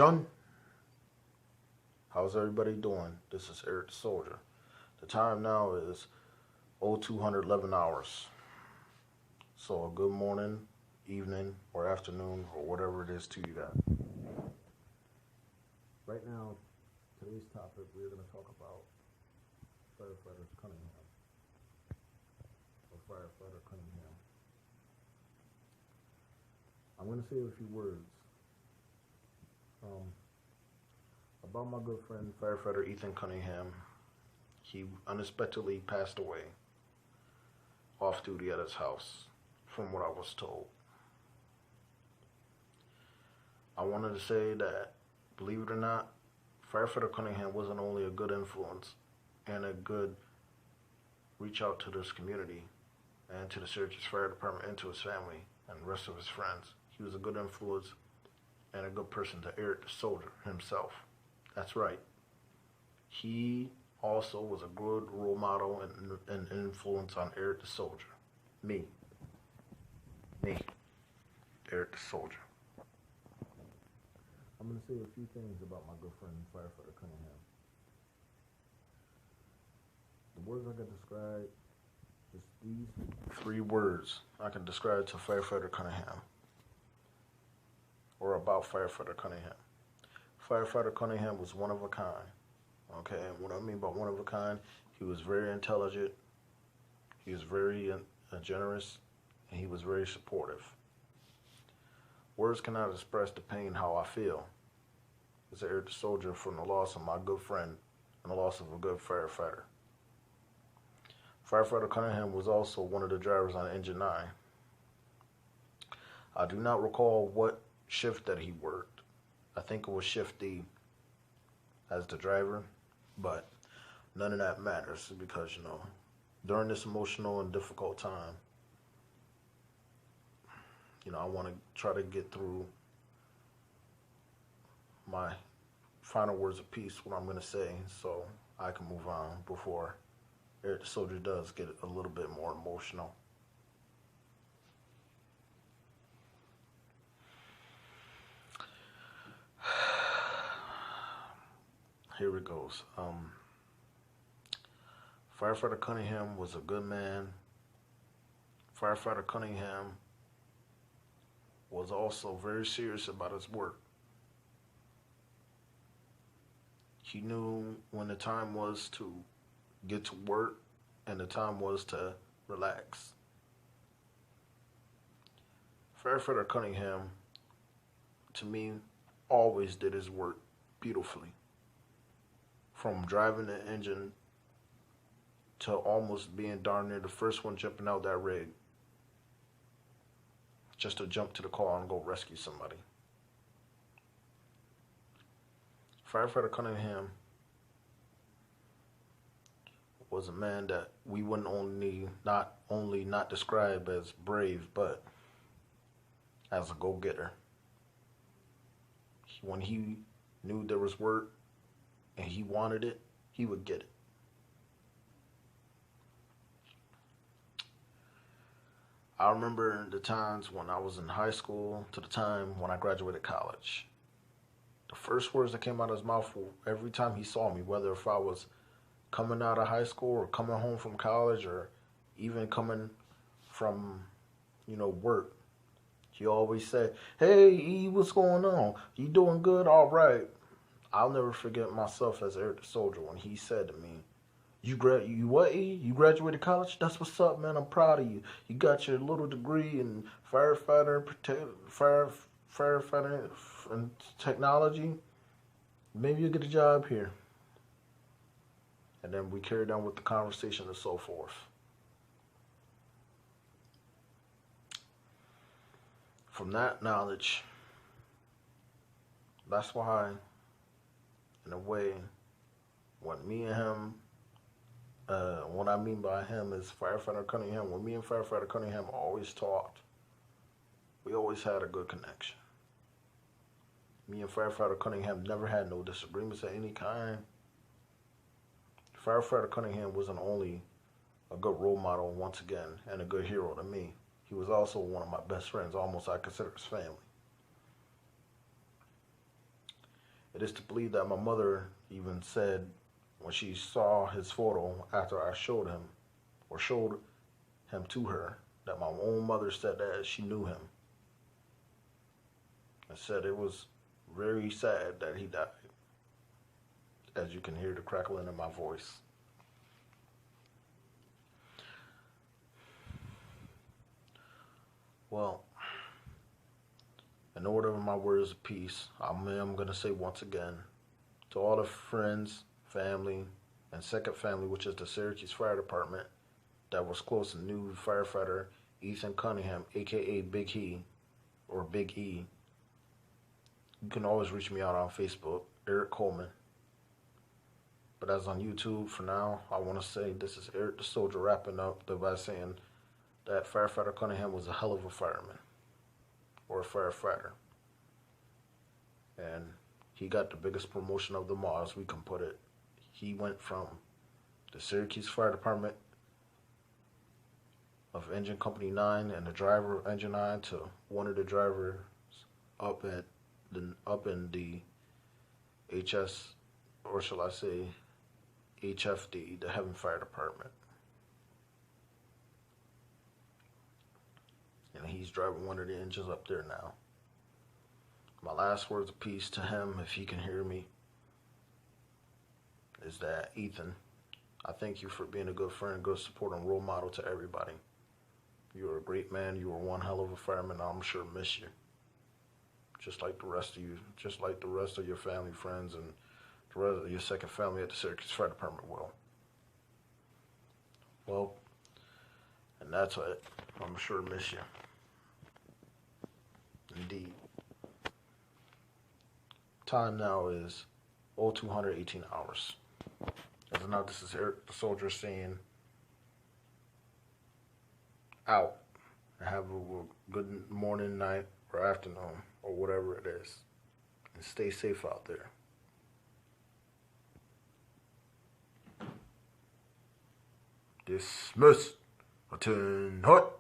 Attention! How's everybody doing? This is Eric the Soldier. The time now is 0211 hours. So a good morning, evening, or afternoon, or whatever it is to you guys. Right now, today's topic, we're going to talk about FireFighter Cunningham, or FireFighter Cunningham. I'm going to say a few words about my good friend, Firefighter Ethan Cunningham. He unexpectedly passed away off duty at his house, from what I was told. I wanted to say that, believe it or not, Firefighter Cunningham wasn't only a good influence and a good reach out to this community and to the Syracuse Fire Department and to his family and the rest of his friends. He was a good influence and a good person to Eric the Soldier himself. That's right. He also was a good role model and influence on Eric the Soldier. Me, Eric the Soldier. I'm going to say a few things about my good friend, Firefighter Cunningham. The words I can describe, just these 3 words I can describe to Firefighter Cunningham, or about Firefighter Cunningham. Firefighter Cunningham was one of a kind. Okay, and what I mean by one of a kind, he was very intelligent, he was very generous, and he was very supportive. Words cannot express the pain how I feel as Eric the Soldier from the loss of my good friend and the loss of a good firefighter. Firefighter Cunningham was also one of the drivers on Engine 9. I do not recall what shift that he worked. I think it was shift D as the driver, but none of that matters because, during this emotional and difficult time, I want to try to get through my final words of peace, what I'm going to say, so I can move on before Eric the Soldier does get a little bit more emotional. Here it goes. Firefighter Cunningham was a good man. Firefighter Cunningham was also very serious about his work. He knew when the time was to get to work and the time was to relax. Firefighter Cunningham, to me, always did his work beautifully. From driving the engine to almost being darn near the first one jumping out that rig just to jump to the car and go rescue somebody. Firefighter Cunningham was a man that we wouldn't not only not describe as brave, but as a go-getter. When he knew there was work and he wanted it, he would get it. I remember the times when I was in high school to the time when I graduated college. The first words that came out of his mouth every time he saw me, whether if I was coming out of high school or coming home from college or even coming from, work, he always said, "Hey, E, what's going on? You doing good? All right." I'll never forget myself as Eric the Soldier when he said to me, You what, E? You graduated college? That's what's up, man. I'm proud of you. You got your little degree in firefighter and technology. Maybe you'll get a job here." And then we carried on with the conversation and so forth. From that knowledge, that's why, in a way, when me and him, what I mean by him is Firefighter Cunningham, when me and Firefighter Cunningham always talked, we always had a good connection. Me and Firefighter Cunningham never had no disagreements of any kind. Firefighter Cunningham wasn't only a good role model once again and a good hero to me, he was also one of my best friends, almost I consider his family. It is to believe that my mother even said when she saw his photo after I showed him to her, that my own mother said that she knew him. And said it was very sad that he died. As you can hear the crackling in my voice. Well, in order of my words of peace, I'm going to say once again, to all the friends, family, and second family, which is the Syracuse Fire Department, that was close to new firefighter Ethan Cunningham, aka Big E, or Big E. You can always reach me out on Facebook, Eric Coleman. But as on YouTube, for now, I want to say this is Eric the Soldier wrapping up by saying that Firefighter Cunningham was a hell of a fireman, or a firefighter. And he got the biggest promotion of them all, as we can put it. He went from the Syracuse Fire Department of Engine Company 9 and the driver of Engine 9 to one of the drivers up in the HS, or shall I say HFD, the Heaven Fire Department. And he's driving one of the engines up there now. My last words of peace to him, if he can hear me, is that Ethan, I thank you for being a good friend, good support, and role model to everybody. You are a great man. You are one hell of a fireman. I'm sure miss you. Just like the rest of you, just like the rest of your family, friends, and the rest of your second family at the Syracuse Fire Department will. Well, and that's it. I'm sure miss you. Indeed. Time now is 0218 hours. As of now, this is Eric the Soldier saying out. And have a good morning, night, or afternoon, or whatever it is. And stay safe out there. Dismissed. Attend hot.